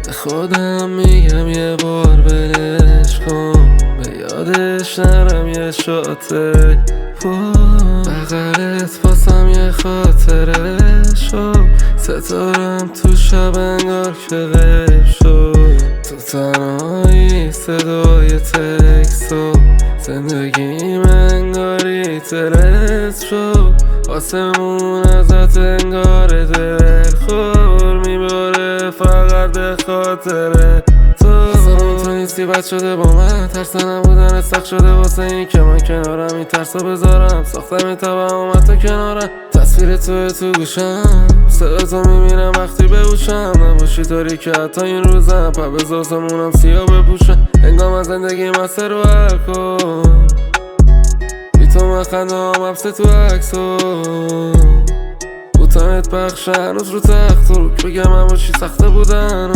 به خودم میگم یه بار ولش کن، به یادش نرم یه شاته بغلت واسم یه خاطره شد، ستارم تو شب انگار که غیب شد. تو تنهایی صدای تکس و زندگیم انگاری ترس شد، آسمون ازت انگار دلخور میباره فقط به خاطر تو نیستی بد شده با من، ترس نبودن سخت شده واسه این که من کنارم این ترسا بذارم، ساختم این توهمت تو کنارم، تصویر تو گوشم، صدا تو میبینم وقتی بهوشم، نباشی طوری که حتی این روزم پا به زاسمونم سیاه بپوشم، انگام از زندگی مسته رو حل کن، بی تو من خندم حبسه تو عکسو بوتانت بخش هنوز رو تخت رو بگم اما چی سخته بودن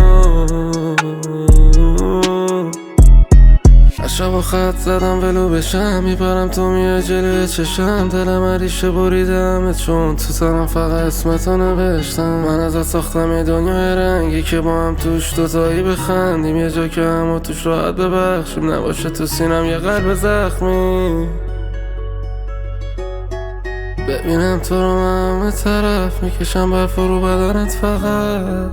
شب و خط زدم ولو بشم، میپرم تو میای جلوی چشم، دلم عریشه بریدمت چون تو سرم فقط اسمتو نوشتم، من ازت ساختم یه دنیای رنگی که با هم توش دوتایی بخندیم، یه جا که همو توش راحت ببخشیم، نباشه تو سینم یه قلب زخمی، ببینم تو رو همه طرف میکشم برف رو بدنت، فقط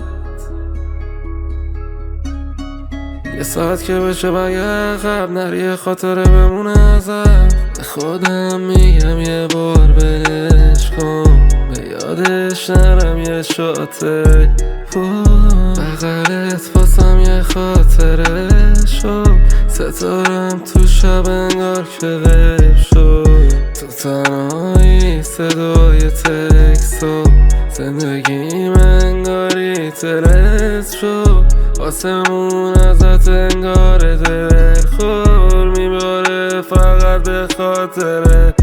یه ساعت که بشه بگه عقب نری خاطره بمونه ازت. به خودم میگم یه بار ولش کن، به یادش نرم یه شاته بغلت واسم یه خاطره شد، ستارم تو شب انگار که غیب شد. تو تنهایی صدای تکس و زندگیم انگاری ترس شد، آسمون ازت انگار دلخور میباره فقط به خاطر